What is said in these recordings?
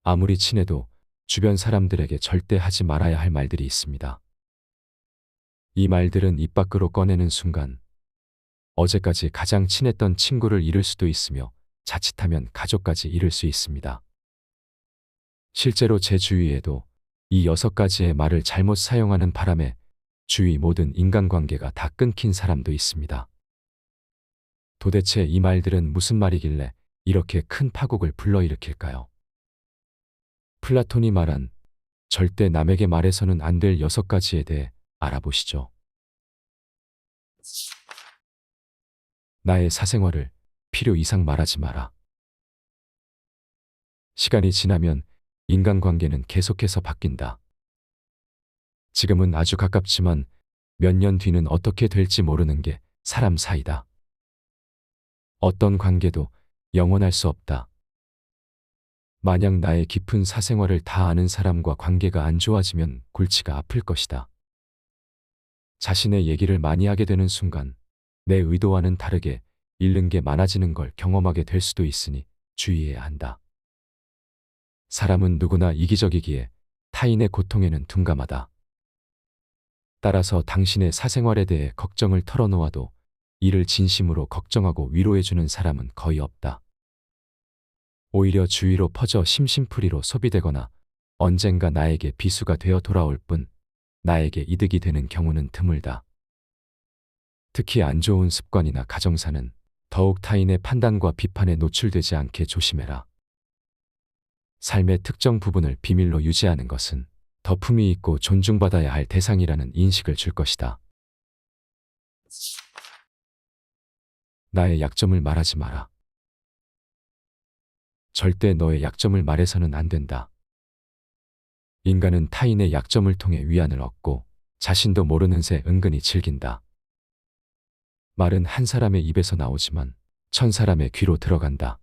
아무리 친해도 주변 사람들에게 절대 하지 말아야 할 말들이 있습니다. 이 말들은 입 밖으로 꺼내는 순간 어제까지 가장 친했던 친구를 잃을 수도 있으며 자칫하면 가족까지 잃을 수 있습니다. 실제로 제 주위에도 이 6가지의 말을 잘못 사용하는 바람에 주위 모든 인간관계가 다 끊긴 사람도 있습니다. 도대체 이 말들은 무슨 말이길래 이렇게 큰 파국을 불러일으킬까요? 플라톤이 말한 절대 남에게 말해서는 안 될 6가지에 대해 알아보시죠. 나의 사생활을 필요 이상 말하지 마라. 시간이 지나면 인간관계는 계속해서 바뀐다. 지금은 아주 가깝지만 몇 년 뒤는 어떻게 될지 모르는 게 사람 사이다. 어떤 관계도 영원할 수 없다. 만약 나의 깊은 사생활을 다 아는 사람과 관계가 안 좋아지면 골치가 아플 것이다. 자신의 얘기를 많이 하게 되는 순간 내 의도와는 다르게 잃는 게 많아지는 걸 경험하게 될 수도 있으니 주의해야 한다. 사람은 누구나 이기적이기에 타인의 고통에는 둔감하다. 따라서 당신의 사생활에 대해 걱정을 털어놓아도 이를 진심으로 걱정하고 위로해주는 사람은 거의 없다. 오히려 주위로 퍼져 심심풀이로 소비되거나 언젠가 나에게 비수가 되어 돌아올 뿐 나에게 이득이 되는 경우는 드물다. 특히 안 좋은 습관이나 가정사는 더욱 타인의 판단과 비판에 노출되지 않게 조심해라. 삶의 특정 부분을 비밀로 유지하는 것은 더 품위 있고 존중받아야 할 대상이라는 인식을 줄 것이다. 나의 약점을 말하지 마라. 절대 너의 약점을 말해서는 안 된다. 인간은 타인의 약점을 통해 위안을 얻고 자신도 모르는 새 은근히 즐긴다. 말은 한 사람의 입에서 나오지만 1000사람의 귀로 들어간다.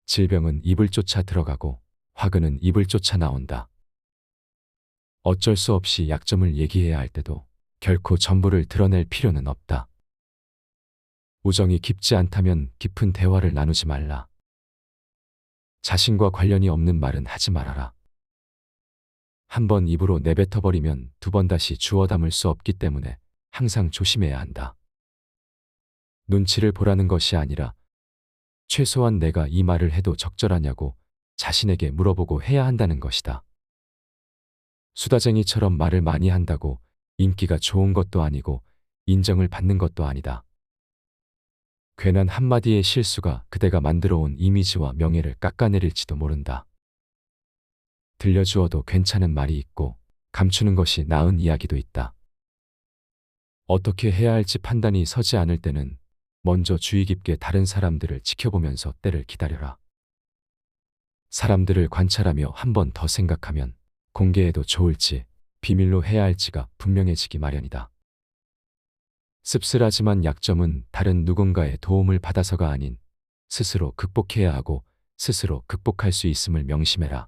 질병은 입을 쫓아 들어가고 화근은 입을 쫓아 나온다. 어쩔 수 없이 약점을 얘기해야 할 때도 결코 전부를 드러낼 필요는 없다. 우정이 깊지 않다면 깊은 대화를 나누지 말라. 자신과 관련이 없는 말은 하지 말아라. 한 번 입으로 내뱉어버리면 2번 다시 주워 담을 수 없기 때문에 항상 조심해야 한다. 눈치를 보라는 것이 아니라 최소한 내가 이 말을 해도 적절하냐고 자신에게 물어보고 해야 한다는 것이다. 수다쟁이처럼 말을 많이 한다고 인기가 좋은 것도 아니고 인정을 받는 것도 아니다. 괜한 한마디의 실수가 그대가 만들어온 이미지와 명예를 깎아내릴지도 모른다. 들려주어도 괜찮은 말이 있고 감추는 것이 나은 이야기도 있다. 어떻게 해야 할지 판단이 서지 않을 때는 먼저 주의 깊게 다른 사람들을 지켜보면서 때를 기다려라. 사람들을 관찰하며 한 번 더 생각하면 공개해도 좋을지 비밀로 해야 할지가 분명해지기 마련이다. 씁쓸하지만 약점은 다른 누군가의 도움을 받아서가 아닌 스스로 극복해야 하고 스스로 극복할 수 있음을 명심해라.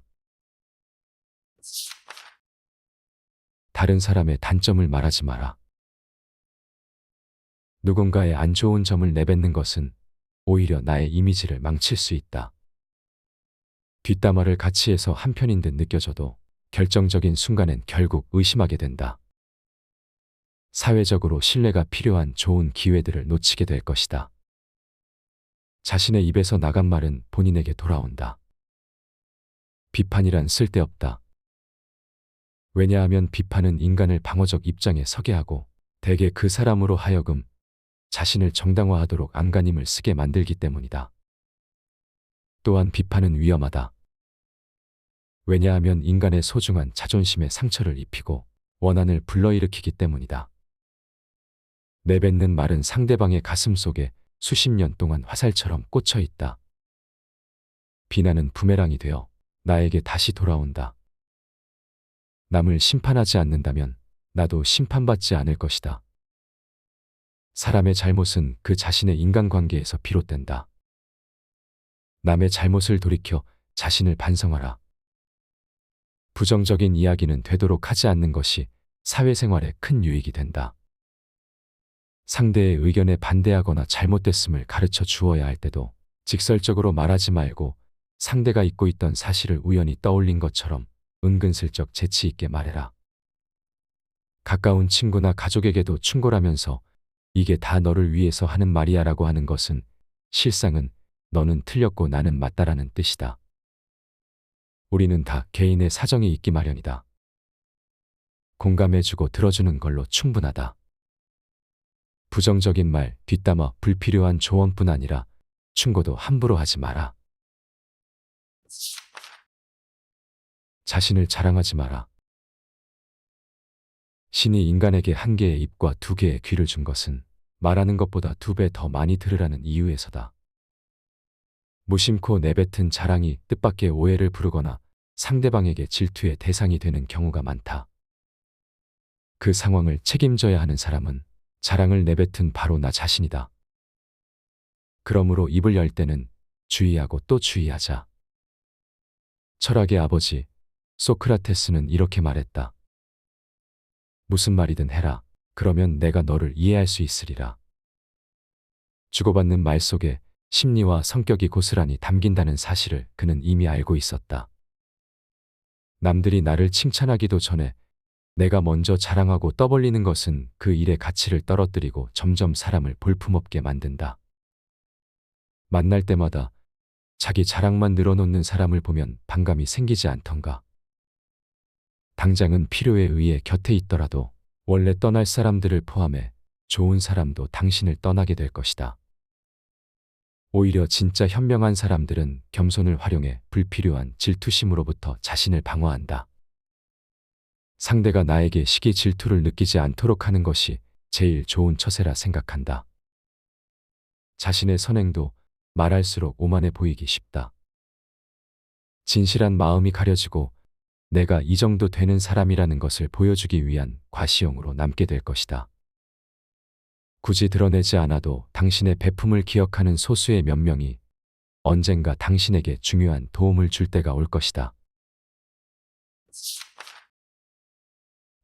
다른 사람의 단점을 말하지 마라. 누군가의 안 좋은 점을 내뱉는 것은 오히려 나의 이미지를 망칠 수 있다. 뒷담화를 같이 해서 한편인 듯 느껴져도 결정적인 순간엔 결국 의심하게 된다. 사회적으로 신뢰가 필요한 좋은 기회들을 놓치게 될 것이다. 자신의 입에서 나간 말은 본인에게 돌아온다. 비판이란 쓸데없다. 왜냐하면 비판은 인간을 방어적 입장에 서게 하고 대개 그 사람으로 하여금 자신을 정당화하도록 안간힘을 쓰게 만들기 때문이다. 또한 비판은 위험하다. 왜냐하면 인간의 소중한 자존심에 상처를 입히고 원한을 불러일으키기 때문이다. 내뱉는 말은 상대방의 가슴 속에 수십 년 동안 화살처럼 꽂혀 있다. 비난은 부메랑이 되어 나에게 다시 돌아온다. 남을 심판하지 않는다면 나도 심판받지 않을 것이다. 사람의 잘못은 그 자신의 인간관계에서 비롯된다. 남의 잘못을 돌이켜 자신을 반성하라. 부정적인 이야기는 되도록 하지 않는 것이 사회생활에 큰 유익이 된다. 상대의 의견에 반대하거나 잘못됐음을 가르쳐 주어야 할 때도 직설적으로 말하지 말고 상대가 잊고 있던 사실을 우연히 떠올린 것처럼 은근슬쩍 재치 있게 말해라. 가까운 친구나 가족에게도 충고라면서 이게 다 너를 위해서 하는 말이야라고 하는 것은 실상은 너는 틀렸고 나는 맞다라는 뜻이다. 우리는 다 개인의 사정이 있기 마련이다. 공감해주고 들어주는 걸로 충분하다. 부정적인 말, 뒷담화, 불필요한 조언뿐 아니라 충고도 함부로 하지 마라. 자신을 자랑하지 마라. 신이 인간에게 한 개의 입과 두 개의 귀를 준 것은 말하는 것보다 2배 더 많이 들으라는 이유에서다. 무심코 내뱉은 자랑이 뜻밖의 오해를 부르거나 상대방에게 질투의 대상이 되는 경우가 많다. 그 상황을 책임져야 하는 사람은 자랑을 내뱉은 바로 나 자신이다. 그러므로 입을 열 때는 주의하고 또 주의하자. 철학의 아버지 소크라테스는 이렇게 말했다. 무슨 말이든 해라. 그러면 내가 너를 이해할 수 있으리라. 주고받는 말 속에 심리와 성격이 고스란히 담긴다는 사실을 그는 이미 알고 있었다. 남들이 나를 칭찬하기도 전에 내가 먼저 자랑하고 떠벌리는 것은 그 일의 가치를 떨어뜨리고 점점 사람을 볼품없게 만든다. 만날 때마다 자기 자랑만 늘어놓는 사람을 보면 반감이 생기지 않던가. 당장은 필요에 의해 곁에 있더라도 원래 떠날 사람들을 포함해 좋은 사람도 당신을 떠나게 될 것이다. 오히려 진짜 현명한 사람들은 겸손을 활용해 불필요한 질투심으로부터 자신을 방어한다. 상대가 나에게 시기 질투를 느끼지 않도록 하는 것이 제일 좋은 처세라 생각한다. 자신의 선행도 말할수록 오만해 보이기 쉽다. 진실한 마음이 가려지고 내가 이 정도 되는 사람이라는 것을 보여주기 위한 과시용으로 남게 될 것이다. 굳이 드러내지 않아도 당신의 배품을 기억하는 소수의 몇 명이 언젠가 당신에게 중요한 도움을 줄 때가 올 것이다.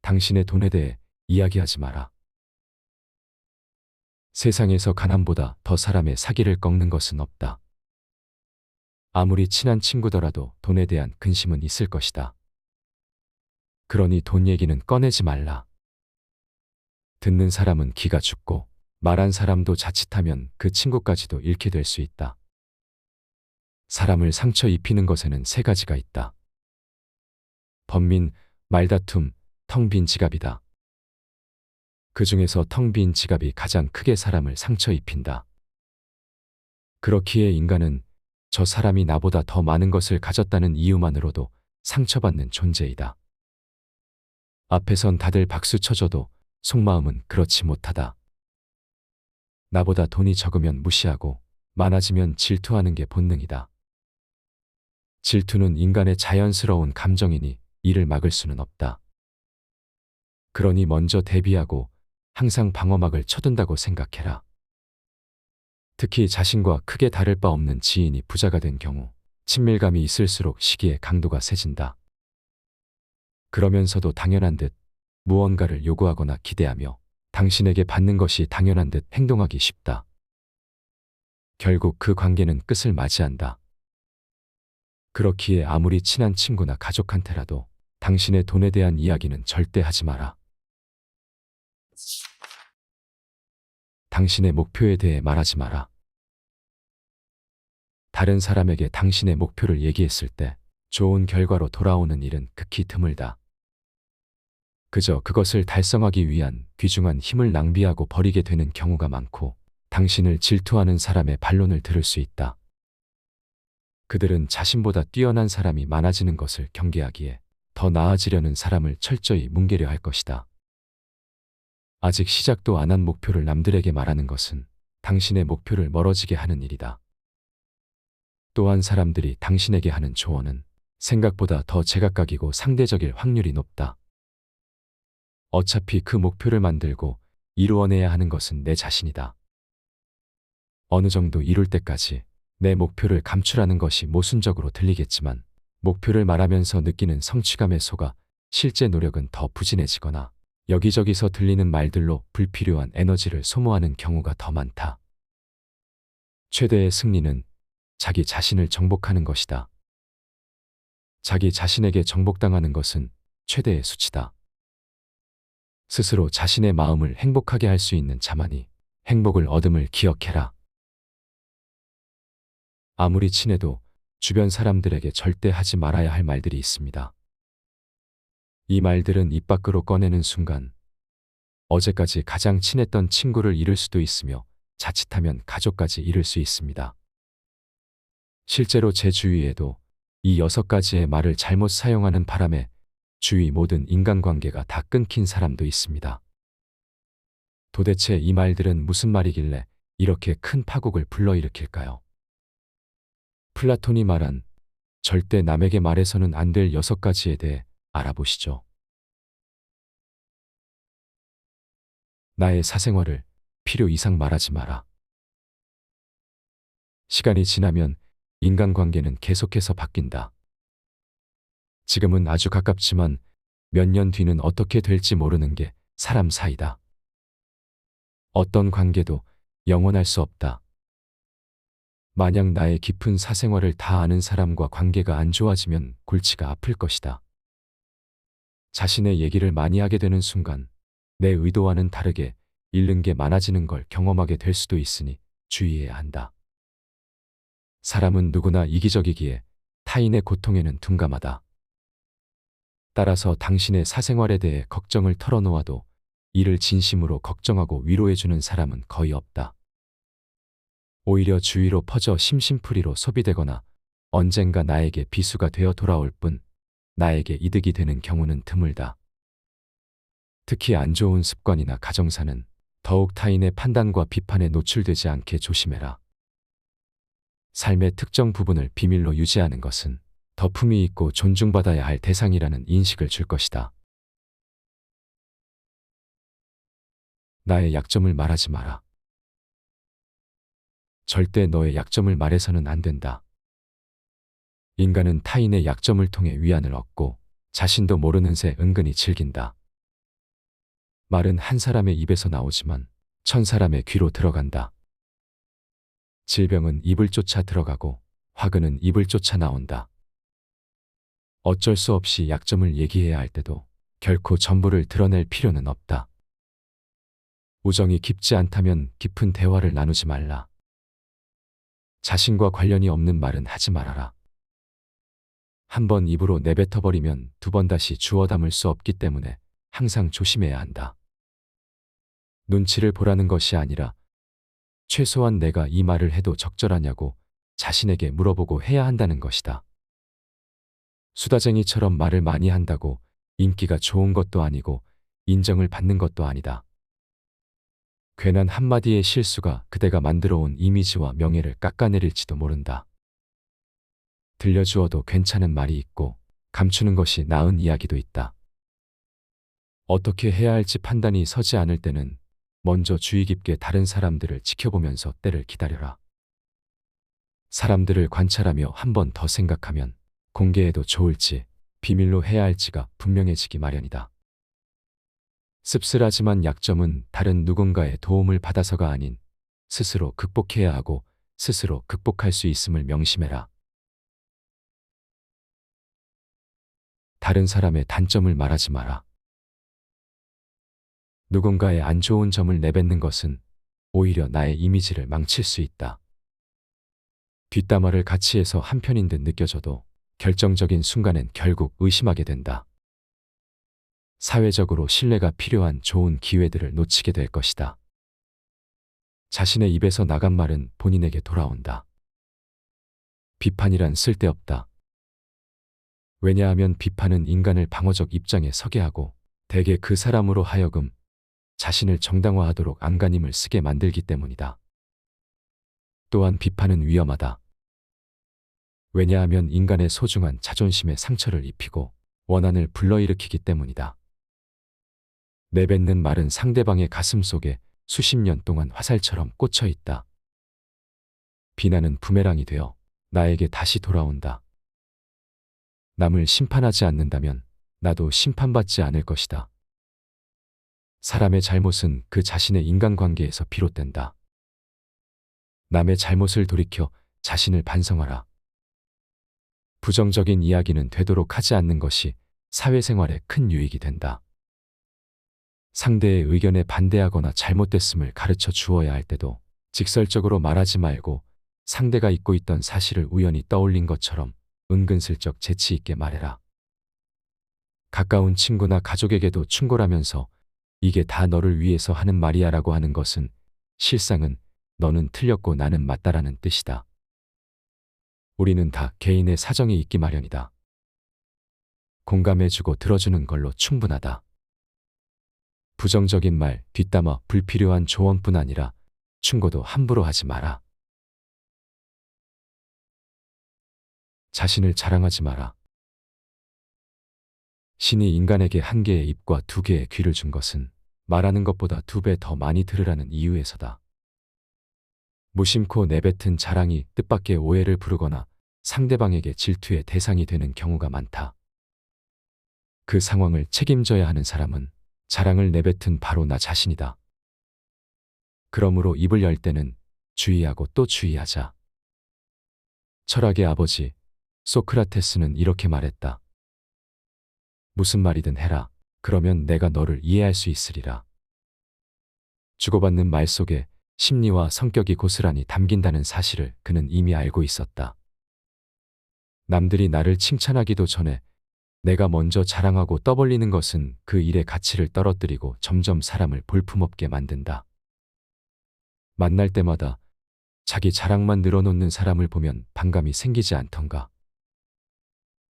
당신의 돈에 대해 이야기하지 마라. 세상에서 가난보다 더 사람의 사기를 꺾는 것은 없다. 아무리 친한 친구더라도 돈에 대한 근심은 있을 것이다. 그러니 돈 얘기는 꺼내지 말라. 듣는 사람은 기가 죽고 말한 사람도 자칫하면 그 친구까지도 잃게 될 수 있다. 사람을 상처 입히는 것에는 3가지가 있다. 번민, 말다툼, 텅 빈 지갑이다. 그 중에서 텅 빈 지갑이 가장 크게 사람을 상처 입힌다. 그렇기에 인간은 저 사람이 나보다 더 많은 것을 가졌다는 이유만으로도 상처받는 존재이다. 앞에선 다들 박수 쳐줘도 속마음은 그렇지 못하다. 나보다 돈이 적으면 무시하고 많아지면 질투하는 게 본능이다. 질투는 인간의 자연스러운 감정이니 이를 막을 수는 없다. 그러니 먼저 대비하고 항상 방어막을 쳐둔다고 생각해라. 특히 자신과 크게 다를 바 없는 지인이 부자가 된 경우 친밀감이 있을수록 시기의 강도가 세진다. 그러면서도 당연한 듯 무언가를 요구하거나 기대하며 당신에게 받는 것이 당연한 듯 행동하기 쉽다. 결국 그 관계는 끝을 맞이한다. 그렇기에 아무리 친한 친구나 가족한테라도 당신의 돈에 대한 이야기는 절대 하지 마라. 당신의 목표에 대해 말하지 마라. 다른 사람에게 당신의 목표를 얘기했을 때 좋은 결과로 돌아오는 일은 극히 드물다. 그저 그것을 달성하기 위한 귀중한 힘을 낭비하고 버리게 되는 경우가 많고 당신을 질투하는 사람의 반론을 들을 수 있다. 그들은 자신보다 뛰어난 사람이 많아지는 것을 경계하기에 더 나아지려는 사람을 철저히 뭉개려 할 것이다. 아직 시작도 안 한 목표를 남들에게 말하는 것은 당신의 목표를 멀어지게 하는 일이다. 또한 사람들이 당신에게 하는 조언은 생각보다 더 제각각이고 상대적일 확률이 높다. 어차피 그 목표를 만들고 이루어내야 하는 것은 내 자신이다. 어느 정도 이룰 때까지 내 목표를 감추라는 것이 모순적으로 들리겠지만 목표를 말하면서 느끼는 성취감에 속아 실제 노력은 더 부진해지거나 여기저기서 들리는 말들로 불필요한 에너지를 소모하는 경우가 더 많다. 최대의 승리는 자기 자신을 정복하는 것이다. 자기 자신에게 정복당하는 것은 최대의 수치다. 스스로 자신의 마음을 행복하게 할 수 있는 자만이 행복을 얻음을 기억해라. 아무리 친해도 주변 사람들에게 절대 하지 말아야 할 말들이 있습니다. 이 말들은 입 밖으로 꺼내는 순간 어제까지 가장 친했던 친구를 잃을 수도 있으며 자칫하면 가족까지 잃을 수 있습니다. 실제로 제 주위에도 이 6가지의 말을 잘못 사용하는 바람에 주위 모든 인간관계가 다 끊긴 사람도 있습니다. 도대체 이 말들은 무슨 말이길래 이렇게 큰 파국을 불러일으킬까요? 플라톤이 말한 절대 남에게 말해서는 안 될 6가지에 대해 알아보시죠. 나의 사생활을 필요 이상 말하지 마라. 시간이 지나면 인간관계는 계속해서 바뀐다. 지금은 아주 가깝지만 몇 년 뒤는 어떻게 될지 모르는 게 사람 사이다. 어떤 관계도 영원할 수 없다. 만약 나의 깊은 사생활을 다 아는 사람과 관계가 안 좋아지면 골치가 아플 것이다. 자신의 얘기를 많이 하게 되는 순간 내 의도와는 다르게 잃는 게 많아지는 걸 경험하게 될 수도 있으니 주의해야 한다. 사람은 누구나 이기적이기에 타인의 고통에는 둔감하다. 따라서 당신의 사생활에 대해 걱정을 털어놓아도 이를 진심으로 걱정하고 위로해주는 사람은 거의 없다. 오히려 주위로 퍼져 심심풀이로 소비되거나 언젠가 나에게 비수가 되어 돌아올 뿐 나에게 이득이 되는 경우는 드물다. 특히 안 좋은 습관이나 가정사는 더욱 타인의 판단과 비판에 노출되지 않게 조심해라. 삶의 특정 부분을 비밀로 유지하는 것은 더 품위 있고 존중받아야 할 대상이라는 인식을 줄 것이다. 나의 약점을 말하지 마라. 절대 너의 약점을 말해서는 안 된다. 인간은 타인의 약점을 통해 위안을 얻고 자신도 모르는 새 은근히 즐긴다. 말은 한 사람의 입에서 나오지만 1000사람의 귀로 들어간다. 질병은 입을 쫓아 들어가고 화근은 입을 쫓아 나온다. 어쩔 수 없이 약점을 얘기해야 할 때도 결코 전부를 드러낼 필요는 없다. 우정이 깊지 않다면 깊은 대화를 나누지 말라. 자신과 관련이 없는 말은 하지 말아라. 한 번 입으로 내뱉어버리면 2번 다시 주워 담을 수 없기 때문에 항상 조심해야 한다. 눈치를 보라는 것이 아니라 최소한 내가 이 말을 해도 적절하냐고 자신에게 물어보고 해야 한다는 것이다. 수다쟁이처럼 말을 많이 한다고 인기가 좋은 것도 아니고 인정을 받는 것도 아니다. 괜한 한마디의 실수가 그대가 만들어온 이미지와 명예를 깎아내릴지도 모른다. 들려주어도 괜찮은 말이 있고 감추는 것이 나은 이야기도 있다. 어떻게 해야 할지 판단이 서지 않을 때는 먼저 주의 깊게 다른 사람들을 지켜보면서 때를 기다려라. 사람들을 관찰하며 한 번 더 생각하면 공개해도 좋을지 비밀로 해야 할지가 분명해지기 마련이다. 씁쓸하지만 약점은 다른 누군가의 도움을 받아서가 아닌 스스로 극복해야 하고 스스로 극복할 수 있음을 명심해라. 다른 사람의 단점을 말하지 마라. 누군가의 안 좋은 점을 내뱉는 것은 오히려 나의 이미지를 망칠 수 있다. 뒷담화를 같이 해서 한편인 듯 느껴져도 결정적인 순간엔 결국 의심하게 된다. 사회적으로 신뢰가 필요한 좋은 기회들을 놓치게 될 것이다. 자신의 입에서 나간 말은 본인에게 돌아온다. 비판이란 쓸데없다. 왜냐하면 비판은 인간을 방어적 입장에 서게 하고 대개 그 사람으로 하여금 자신을 정당화하도록 안간힘을 쓰게 만들기 때문이다. 또한 비판은 위험하다. 왜냐하면 인간의 소중한 자존심에 상처를 입히고 원한을 불러일으키기 때문이다. 내뱉는 말은 상대방의 가슴 속에 수십 년 동안 화살처럼 꽂혀 있다. 비난은 부메랑이 되어 나에게 다시 돌아온다. 남을 심판하지 않는다면 나도 심판받지 않을 것이다. 사람의 잘못은 그 자신의 인간관계에서 비롯된다. 남의 잘못을 돌이켜 자신을 반성하라. 부정적인 이야기는 되도록 하지 않는 것이 사회생활에 큰 유익이 된다. 상대의 의견에 반대하거나 잘못됐음을 가르쳐 주어야 할 때도 직설적으로 말하지 말고 상대가 잊고 있던 사실을 우연히 떠올린 것처럼 은근슬쩍 재치 있게 말해라. 가까운 친구나 가족에게도 충고라면서 이게 다 너를 위해서 하는 말이야 라고 하는 것은 실상은 너는 틀렸고 나는 맞다라는 뜻이다. 우리는 다 개인의 사정이 있기 마련이다. 공감해주고 들어주는 걸로 충분하다. 부정적인 말, 뒷담화, 불필요한 조언뿐 아니라 충고도 함부로 하지 마라. 자신을 자랑하지 마라. 신이 인간에게 한 개의 입과 두 개의 귀를 준 것은 말하는 것보다 2배 더 많이 들으라는 이유에서다. 무심코 내뱉은 자랑이 뜻밖의 오해를 부르거나 상대방에게 질투의 대상이 되는 경우가 많다. 그 상황을 책임져야 하는 사람은 자랑을 내뱉은 바로 나 자신이다. 그러므로 입을 열 때는 주의하고 또 주의하자. 철학의 아버지 소크라테스는 이렇게 말했다. 무슨 말이든 해라. 그러면 내가 너를 이해할 수 있으리라. 주고받는 말 속에 심리와 성격이 고스란히 담긴다는 사실을 그는 이미 알고 있었다. 남들이 나를 칭찬하기도 전에 내가 먼저 자랑하고 떠벌리는 것은 그 일의 가치를 떨어뜨리고 점점 사람을 볼품없게 만든다. 만날 때마다 자기 자랑만 늘어놓는 사람을 보면 반감이 생기지 않던가.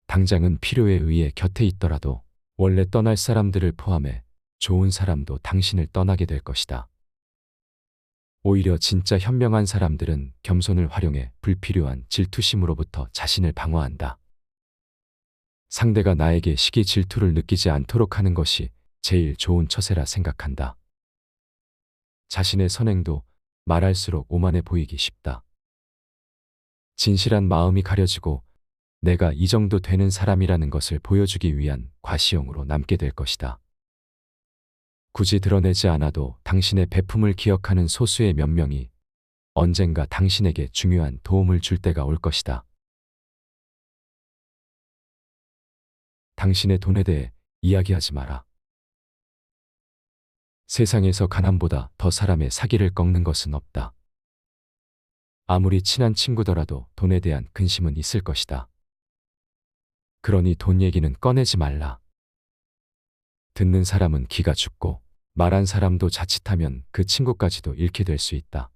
당장은 필요에 의해 곁에 있더라도 원래 떠날 사람들을 포함해 좋은 사람도 당신을 떠나게 될 것이다. 오히려 진짜 현명한 사람들은 겸손을 활용해 불필요한 질투심으로부터 자신을 방어한다. 상대가 나에게 시기 질투를 느끼지 않도록 하는 것이 제일 좋은 처세라 생각한다. 자신의 선행도 말할수록 오만해 보이기 쉽다. 진실한 마음이 가려지고 내가 이 정도 되는 사람이라는 것을 보여주기 위한 과시용으로 남게 될 것이다. 굳이 드러내지 않아도 당신의 배품을 기억하는 소수의 몇 명이 언젠가 당신에게 중요한 도움을 줄 때가 올 것이다. 당신의 돈에 대해 이야기하지 마라. 세상에서 가난보다 더 사람의 사기를 꺾는 것은 없다. 아무리 친한 친구더라도 돈에 대한 근심은 있을 것이다. 그러니 돈 얘기는 꺼내지 말라. 듣는 사람은 기가 죽고 말한 사람도 자칫하면 그 친구까지도 잃게 될 수 있다.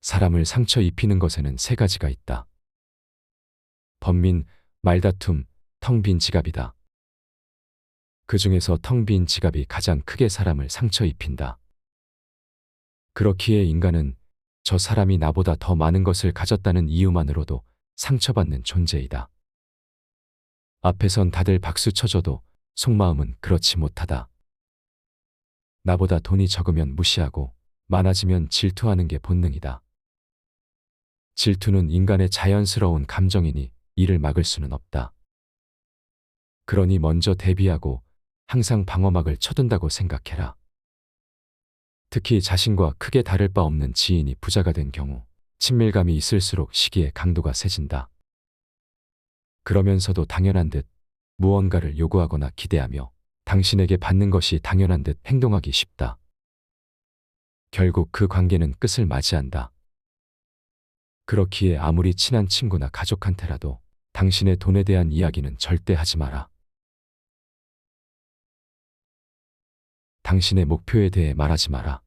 사람을 상처 입히는 것에는 3가지가 있다. 번민, 말다툼, 텅 빈 지갑이다. 그 중에서 텅 빈 지갑이 가장 크게 사람을 상처 입힌다. 그렇기에 인간은 저 사람이 나보다 더 많은 것을 가졌다는 이유만으로도 상처받는 존재이다. 앞에선 다들 박수 쳐줘도 속마음은 그렇지 못하다. 나보다 돈이 적으면 무시하고 많아지면 질투하는 게 본능이다. 질투는 인간의 자연스러운 감정이니 이를 막을 수는 없다. 그러니 먼저 대비하고 항상 방어막을 쳐둔다고 생각해라. 특히 자신과 크게 다를 바 없는 지인이 부자가 된 경우 친밀감이 있을수록 시기의 강도가 세진다. 그러면서도 당연한 듯 무언가를 요구하거나 기대하며 당신에게 받는 것이 당연한 듯 행동하기 쉽다. 결국 그 관계는 끝을 맞이한다. 그렇기에 아무리 친한 친구나 가족한테라도 당신의 돈에 대한 이야기는 절대 하지 마라. 당신의 목표에 대해 말하지 마라.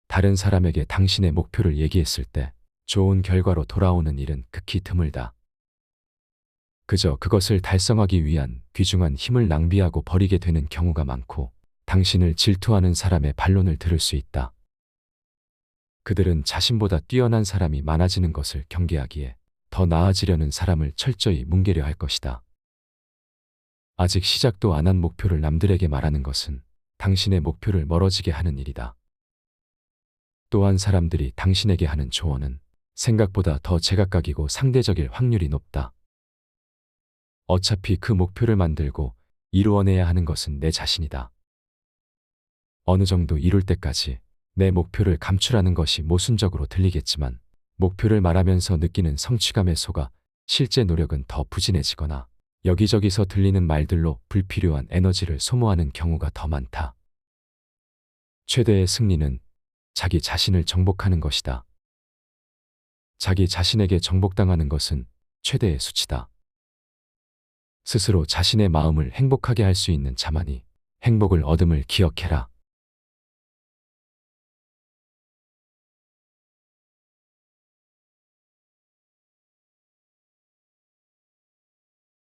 다른 사람에게 당신의 목표를 얘기했을 때 좋은 결과로 돌아오는 일은 극히 드물다. 그저 그것을 달성하기 위한 귀중한 힘을 낭비하고 버리게 되는 경우가 많고 당신을 질투하는 사람의 반론을 들을 수 있다. 그들은 자신보다 뛰어난 사람이 많아지는 것을 경계하기에 더 나아지려는 사람을 철저히 뭉개려 할 것이다. 아직 시작도 안 한 목표를 남들에게 말하는 것은 당신의 목표를 멀어지게 하는 일이다. 또한 사람들이 당신에게 하는 조언은 생각보다 더 제각각이고 상대적일 확률이 높다. 어차피 그 목표를 만들고 이루어내야 하는 것은 내 자신이다. 어느 정도 이룰 때까지 내 목표를 감추라는 것이 모순적으로 들리겠지만 목표를 말하면서 느끼는 성취감에 속아 실제 노력은 더 부진해지거나 여기저기서 들리는 말들로 불필요한 에너지를 소모하는 경우가 더 많다. 최대의 승리는 자기 자신을 정복하는 것이다. 자기 자신에게 정복당하는 것은 최대의 수치다. 스스로 자신의 마음을 행복하게 할 수 있는 자만이 행복을 얻음을 기억해라.